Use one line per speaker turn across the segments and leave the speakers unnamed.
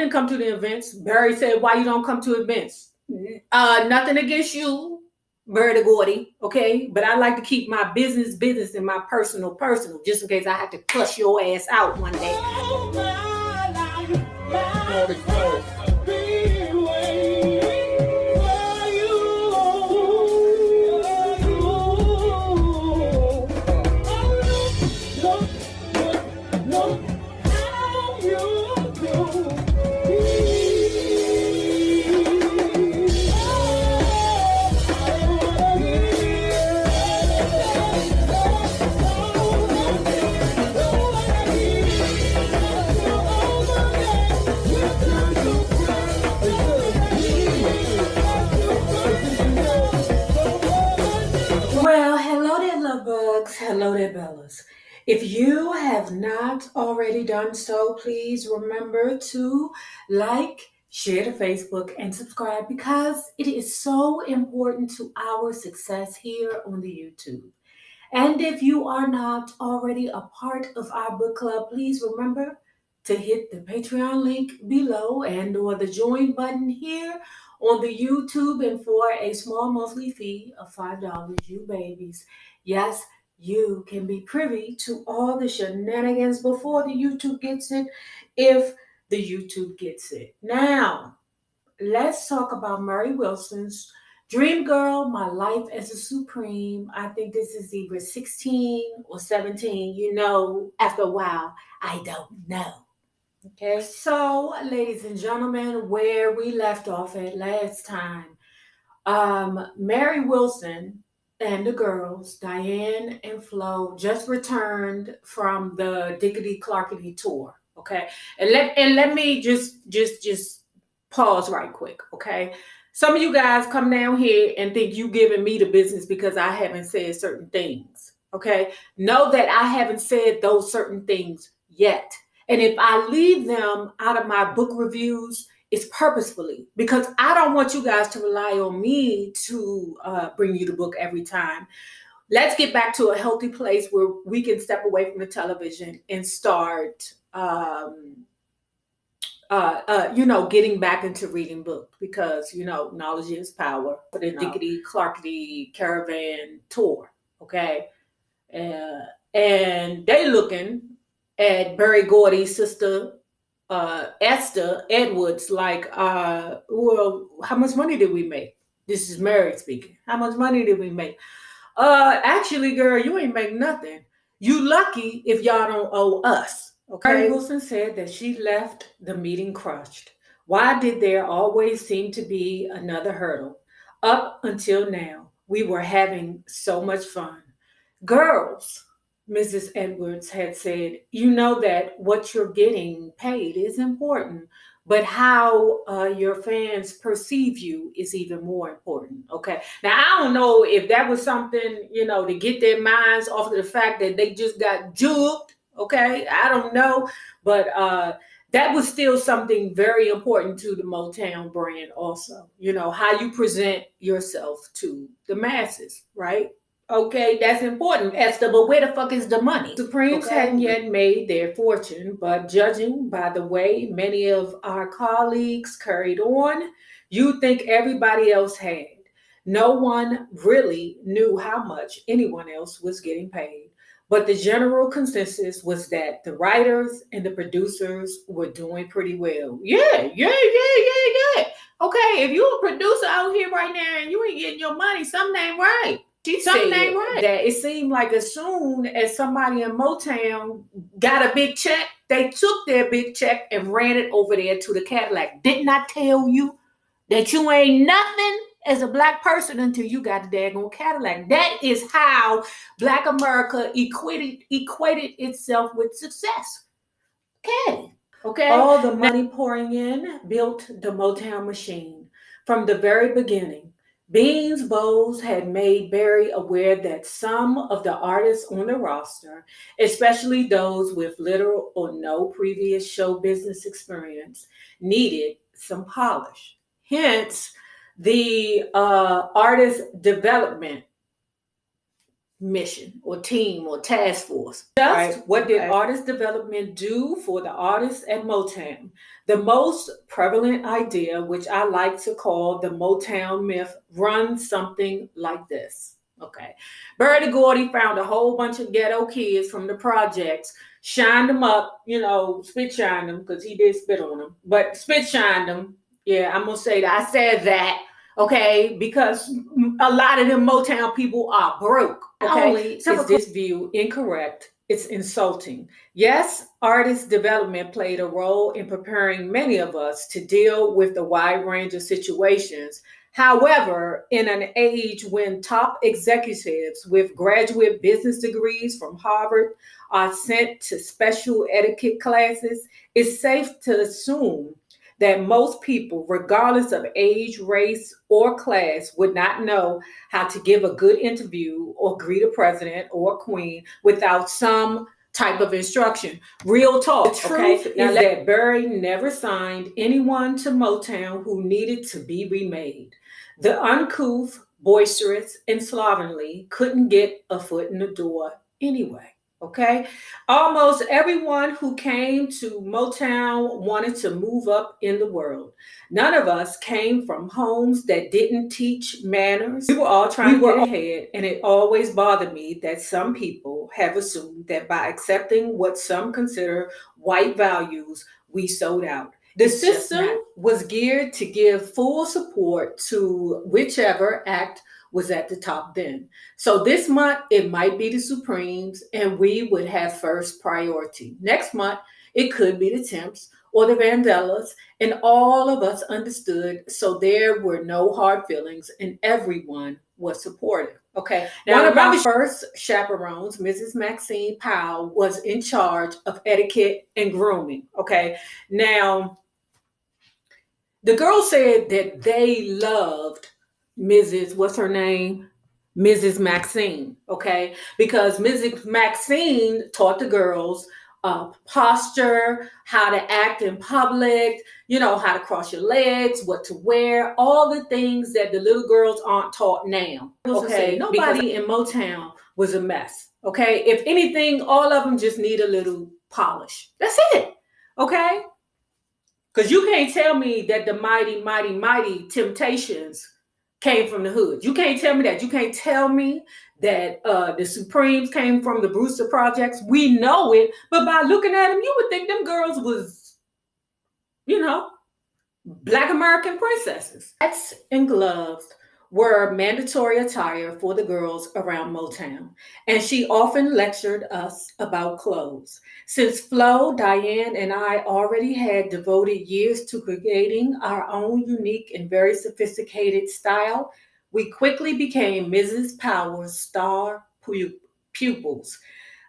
didn't come to the events. Barry said, why you don't come to events? Nothing against you, Barry the Gordy, okay? But I like to keep my business and my personal, just in case I have to cuss your ass out one day. Oh, my life. Hello there, Bellas. If you have not already done so, please remember to like, share to Facebook, and subscribe because it is so important to our success here on the YouTube. And if you are not already a part of our book club, please remember to hit the Patreon link below and or the join button here on the YouTube. And for a small monthly fee of $5, you babies, yes, you can be privy to all the shenanigans before the YouTube gets it, if the YouTube gets it. Now, let's talk about Mary Wilson's DreamGirl, My Life as a Supreme. I think this is either 16 or 17. You know, after a while, I don't know. Okay, so ladies and gentlemen, where we left off at last time, Mary Wilson and the girls, Diane and Flo, just returned from the Diggity Clarkity tour. Okay, and let me just pause right quick. Okay, some of you guys come down here and think you giving me the business because I haven't said certain things. Okay, know that I haven't said those certain things yet, and if I leave them out of my book reviews, it's purposefully because I don't want you guys to rely on me to bring you the book every time. Let's get back to a healthy place where we can step away from the television and start, getting back into reading books because, knowledge is power for the Diggity Clarkity Caravan tour. Okay. And they looking at Berry Gordy's sister, Esther Edwards, like, well, how much money did we make? This is Mary speaking. How much money did we make? Actually, girl, you ain't make nothing. You lucky if y'all don't owe us. Okay. Mary Wilson said that she left the meeting crushed. Why did there always seem to be another hurdle? Up until now, we were having so much fun. Girls, Mrs. Edwards had said, you know that what you're getting paid is important, but how your fans perceive you is even more important. Okay. Now, I don't know if that was something, to get their minds off of the fact that they just got jugged. Okay. I don't know. But that was still something very important to the Motown brand also. How you present yourself to the masses, right? Okay, that's important, Esther, but where the fuck is the money? Supremes hadn't yet made their fortune, but judging by the way many of our colleagues carried on, you'd think everybody else had. No one really knew how much anyone else was getting paid. But the general consensus was that the writers and the producers were doing pretty well. Yeah. Okay, if you're a producer out here right now and you ain't getting your money, something ain't right. Something ain't right. That it seemed like as soon as somebody in Motown got a big check, they took their big check and ran it over there to the Cadillac. Didn't I tell you that you ain't nothing as a black person until you got a daggone Cadillac? That is how Black America equated itself with success. Okay. All the money pouring in built the Motown machine from the very beginning. Beans Bowes had made Barry aware that some of the artists on the roster, especially those with little or no previous show business experience, needed some polish. Hence, the artist development mission or team or task force. Right? What did artist development do for the artists at Motown? The most prevalent idea, which I like to call the Motown Myth, runs something like this. Okay. Bertie Gordy found a whole bunch of ghetto kids from the projects, shined them up, spit shined them, because he did spit on them, but spit shined them. Yeah, I'm going to say that. I said that, okay, because a lot of them Motown people are broke. Okay. Not only is this view incorrect, it's insulting. Yes, artist development played a role in preparing many of us to deal with the wide range of situations. However, in an age when top executives with graduate business degrees from Harvard are sent to special etiquette classes, it's safe to assume that most people, regardless of age, race, or class, would not know how to give a good interview or greet a president or a queen without some type of instruction. Real talk. The truth is that Barry never signed anyone to Motown who needed to be remade. The uncouth, boisterous, and slovenly couldn't get a foot in the door anyway. Okay. Almost everyone who came to Motown wanted to move up in the world. None of us came from homes that didn't teach manners. We were all trying to get ahead, and it always bothered me that some people have assumed that by accepting what some consider white values, we sold out. The system was geared to give full support to whichever act was at the top then. So this month, it might be the Supremes, and we would have first priority. Next month, it could be the Temps or the Vandellas, and all of us understood, so there were no hard feelings, and everyone was supportive. Okay. Now, one of our first chaperones, Mrs. Maxine Powell, was in charge of etiquette and grooming. Okay. Now, the girls said that they loved Mrs. What's her name? Mrs. Maxine, okay? Because Mrs. Maxine taught the girls posture, how to act in public, how to cross your legs, what to wear, all the things that the little girls aren't taught now. Okay, nobody in Motown was a mess, okay? If anything, all of them just need a little polish. That's it, okay? Because you can't tell me that the mighty, mighty, mighty Temptations came from the hood. You can't tell me that. You can't tell me that the Supremes came from the Brewster Projects. We know it, but by looking at them, you would think them girls was, Black American princesses. Hats and gloves were mandatory attire for the girls around Motown, and she often lectured us about clothes. Since Flo, Diane, and I already had devoted years to creating our own unique and very sophisticated style, we quickly became Mrs. Power's star pupils.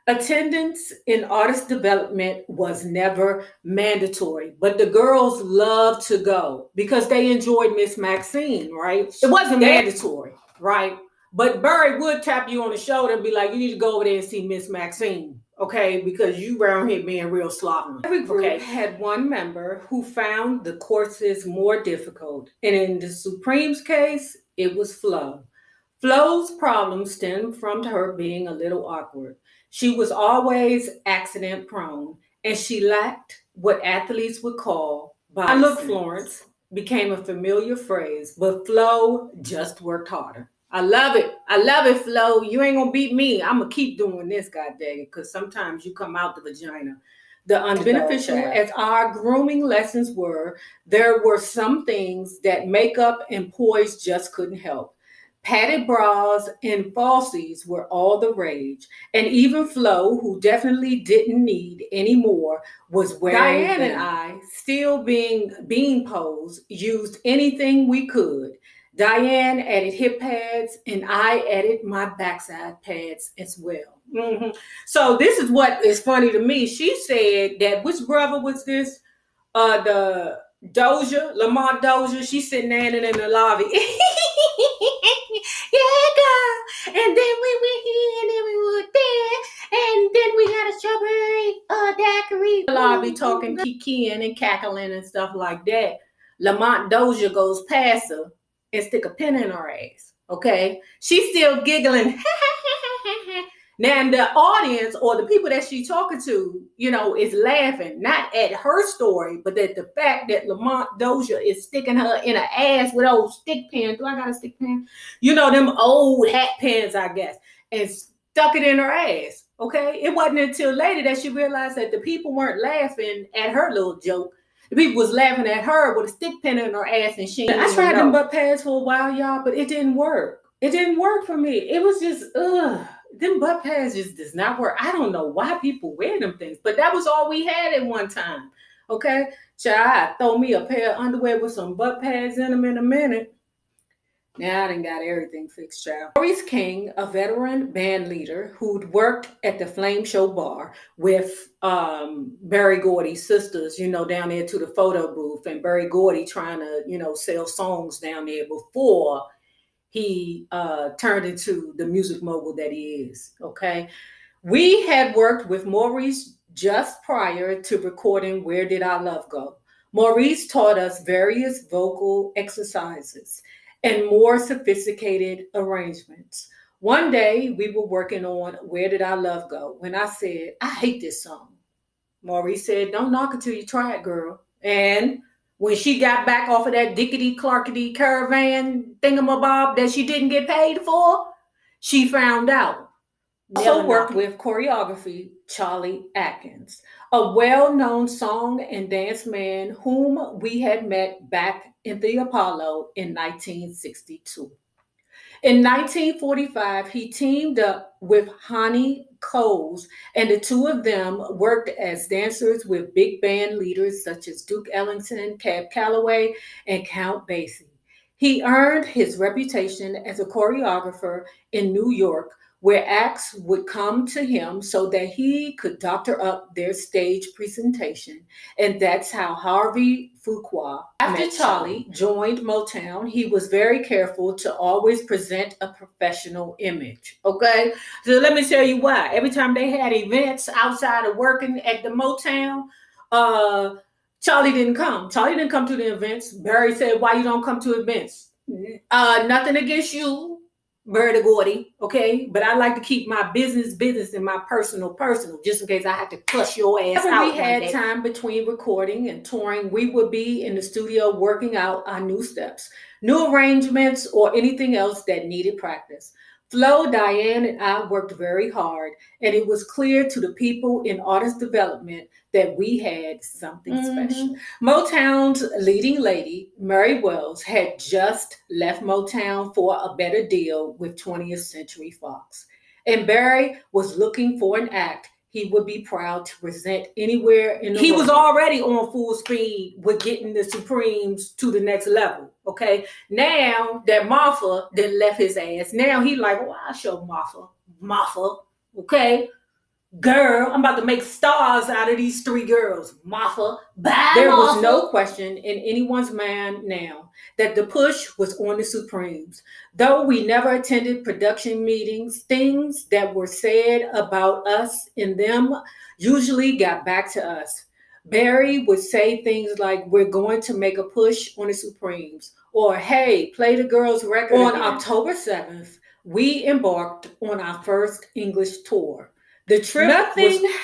Attendance in artist development was never mandatory, but the girls loved to go because they enjoyed Miss Maxine, right? It wasn't mandatory, right? But Barry would tap you on the shoulder and be like, you need to go over there and see Miss Maxine, okay? Because you around here being real slovenly. Every group had one member who found the courses more difficult. And in the Supremes case, it was Flo. Flo's problem stemmed from her being a little awkward. She was always accident prone, and she lacked what athletes would call body sense. Look, Florence became a familiar phrase, but Flo just worked harder. I love it. I love it, Flo. You ain't gonna beat me. I'm gonna keep doing this, god dang it, because sometimes you come out the vagina. The unbeneficial as our grooming lessons were, there were some things that makeup and poise just couldn't help. Padded bras and falsies were all the rage. And even Flo, who definitely didn't need any more, was wearing Diane them. And I, still being bean pose, used anything we could. Diane added hip pads, and I added my backside pads as well. Mm-hmm. So this is what is funny to me. She said that, which brother was this? The Doja, Lamont Doja. She's sitting there in the lobby. Yeah, girl. And then we went here, and then we were there, and then we had a strawberry daiquiri. The lobby talking, kikiing and cackling and stuff like that. Lamont Doja goes past her and stick a pin in her ass. Okay, she's still giggling. Now the audience or the people that she's talking to, you know, is laughing, not at her story, but at the fact that Lamont Dozier is sticking her in her ass with old stick pins. Do I got a stick pin? You know, them old hat pins, I guess, and stuck it in her ass. Okay. It wasn't until later that she realized that the people weren't laughing at her little joke. The people was laughing at her with a stick pin in her ass, and she. I tried them butt pads for a while, y'all, but it didn't work. It didn't work for me. It was just, them butt pads just does not work. I don't know why people wear them things, but that was all we had at one time. Okay, child, throw me a pair of underwear with some butt pads in them in a minute. Now I done got everything fixed, child. Maurice King, a veteran band leader who'd worked at the Flame Show bar with Berry Gordy's sisters, you know, down there to the photo booth, and Berry Gordy trying to, you know, sell songs down there before he turned into the music mogul that he is, okay? We had worked with Maurice just prior to recording Where Did Our Love Go? Maurice taught us various vocal exercises and more sophisticated arrangements. One day we were working on Where Did Our Love Go? When I said, I hate this song. Maurice said, don't knock it till you try it, girl. And when she got back off of that dickety-clarkety caravan thingamabob that she didn't get paid for, she found out. Also worked with choreography, Charlie Atkins, a well-known song and dance man whom we had met back in the Apollo in 1962. In 1945, he teamed up with Honey Coles, and the two of them worked as dancers with big band leaders such as Duke Ellington, Cab Calloway, and Count Basie. He earned his reputation as a choreographer in New York, where acts would come to him so that he could doctor up their stage presentation. And that's how Harvey Fuqua, after Charlie joined Motown, he was very careful to always present a professional image, okay? So let me tell you why. Every time they had events outside of working at the Motown, Charlie didn't come. Charlie didn't come to the events. Barry said, why you don't come to events? Nothing against you, Berry Gordy, okay? But I like to keep my business and my personal, just in case I have to cuss your ass out. We had time between recording and touring, we would be in the studio working out our new steps, new arrangements, or anything else that needed practice. Flo, Diane, and I worked very hard, and it was clear to the people in artist development that we had something special. Motown's leading lady, Mary Wells, had just left Motown for a better deal with 20th Century Fox. And Barry was looking for an act he would be proud to present anywhere in the world. He was already on full speed with getting the Supremes to the next level, okay? Now that Martha done left his ass, now he like, oh, I'll show Martha, okay? Girl, I'm about to make stars out of these three girls. Martha, bye, there was no question in anyone's mind now that the push was on the Supremes. Though we never attended production meetings, things that were said about us in them usually got back to us. Barry would say things like, we're going to make a push on the Supremes, or hey, play the girls' record. On October 7th, we embarked on our first English tour. The trip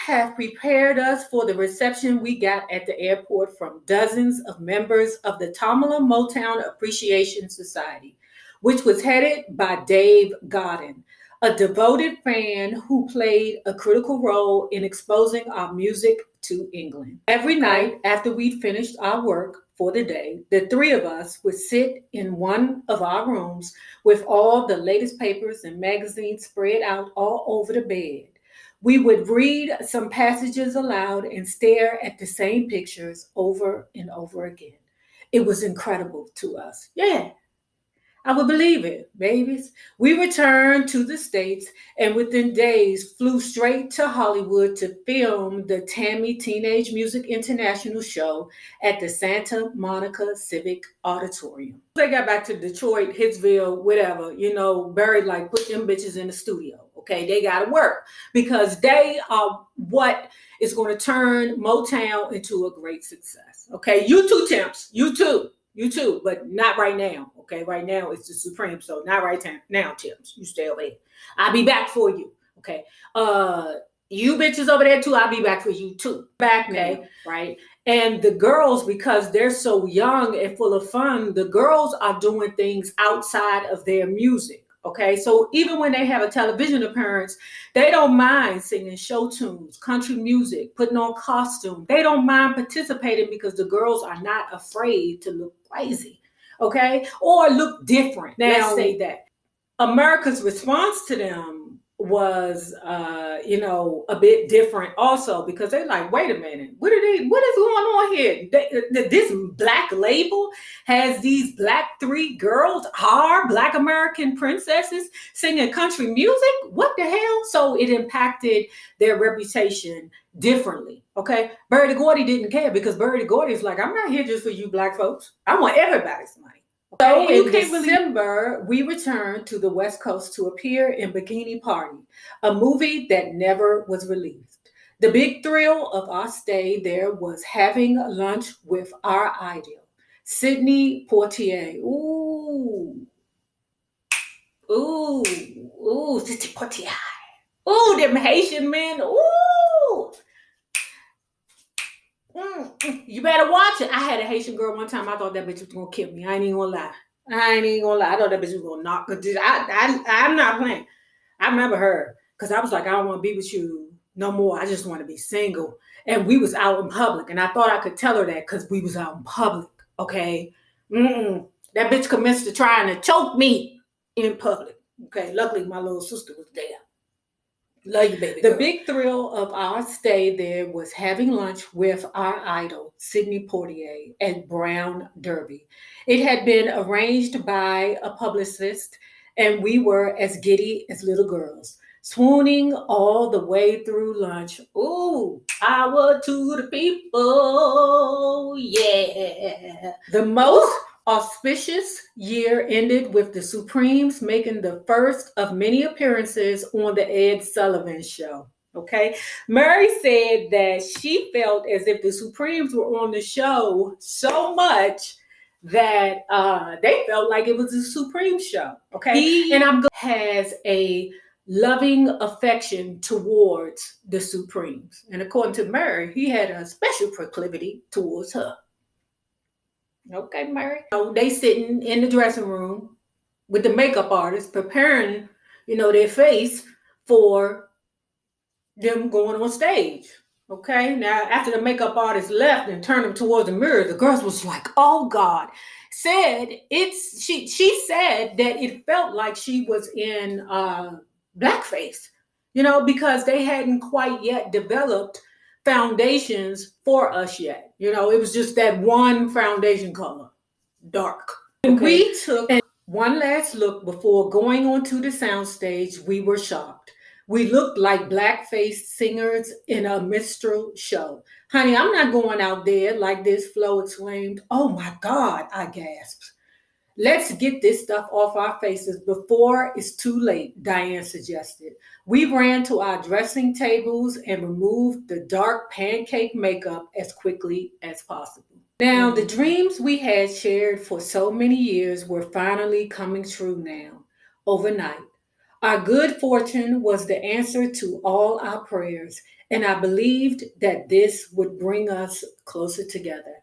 had prepared us for the reception we got at the airport from dozens of members of the Tamala Motown Appreciation Society, which was headed by Dave Godin, a devoted fan who played a critical role in exposing our music to England. Every night after we'd finished our work for the day, the three of us would sit in one of our rooms with all the latest papers and magazines spread out all over the bed. We would read some passages aloud and stare at the same pictures over and over again. It was incredible to us. Yeah, I would believe it, babies. We returned to the States and within days flew straight to Hollywood to film the Tammy Teenage Music International show at the Santa Monica Civic Auditorium. They got back to Detroit, Hitsville, whatever, you know, Barry like put them bitches in the studio. Okay, they got to work because they are what is going to turn Motown into a great success. Okay, you too, Temps. You too, but not right now. Okay, right now it's the Supreme, so not right now, Temps. You stay over here. I'll be back for you. Okay. You bitches over there too, I'll be back for you too. Back now, right? And the girls, because they're so young and full of fun, the girls are doing things outside of their music. Okay, so even when they have a television appearance, they don't mind singing show tunes, country music, putting on costume. They don't mind participating because the girls are not afraid to look crazy, okay, or look different. Now, let's say that. America's response to them was, a bit different also, because they're like, wait a minute, what is going on here? This black label has these black 3 girls, are black American princesses singing country music? What the hell? So it impacted their reputation differently. Okay. Bertie Gordy didn't care, because Bertie Gordy is like, I'm not here just for you black folks. I want everybody's money. So in December, we returned to the West Coast to appear in Bikini Party, a movie that never was released. The big thrill of our stay there was having lunch with our idol, Sidney Poitier. Ooh, Sidney Poitier. Ooh, them Haitian men. Ooh. You better watch it. I had a Haitian girl one time. I thought that bitch was gonna kill me. I ain't even gonna lie. I thought that bitch was gonna knock. I'm not playing. I remember her because I was like, I don't want to be with you no more. I just want to be single. And we was out in public, and I thought I could tell her that because we was out in public. Okay. That bitch commenced to trying to choke me in public. Okay. Luckily, my little sister was there. Love you, baby girl. The big thrill of our stay there was having lunch with our idol, Sidney Poitier, at Brown Derby. It had been arranged by a publicist, and we were as giddy as little girls, swooning all the way through lunch. Ooh, power to the people, yeah. The most auspicious year ended with the Supremes making the first of many appearances on the Ed Sullivan Show. Okay. Mary said that she felt as if the Supremes were on the show so much that they felt like it was a Supreme show. Okay. Has a loving affection towards the Supremes. And according to Mary, he had a special proclivity towards her. Okay, Mary. So they sitting in the dressing room with the makeup artist preparing, their face for them going on stage. Okay. Now, after the makeup artist left and turned them towards the mirror, the girls was like, oh God. She said that it felt like she was in blackface, because they hadn't quite yet developed foundations for us yet. It was just that one foundation color, dark. Okay. We took one last look before going onto the soundstage. We were shocked. We looked like blackface singers in a minstrel show. Honey, I'm not going out there like this, Flo exclaimed. Oh my God, I gasped. Let's get this stuff off our faces before it's too late, Diane suggested. We ran to our dressing tables and removed the dark pancake makeup as quickly as possible. Now, the dreams we had shared for so many years were finally coming true now, overnight. Our good fortune was the answer to all our prayers, and I believed that this would bring us closer together.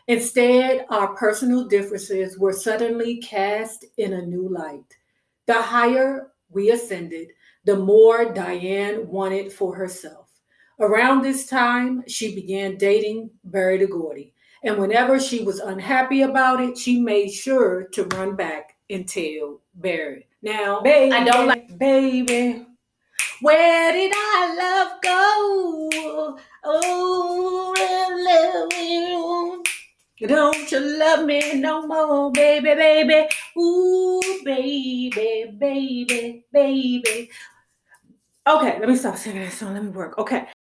Instead, our personal differences were suddenly cast in a new light. The higher we ascended, the more Diane wanted for herself. Around this time, she began dating Barry DeGordy, and whenever she was unhappy about it, she made sure to run back and tell Barry. Now, baby, I don't like, baby, where did our love go? Oh, I love you. Don't you love me no more, baby, baby? Ooh, baby, baby, baby. Okay, let me stop singing that song. Let me work. Okay.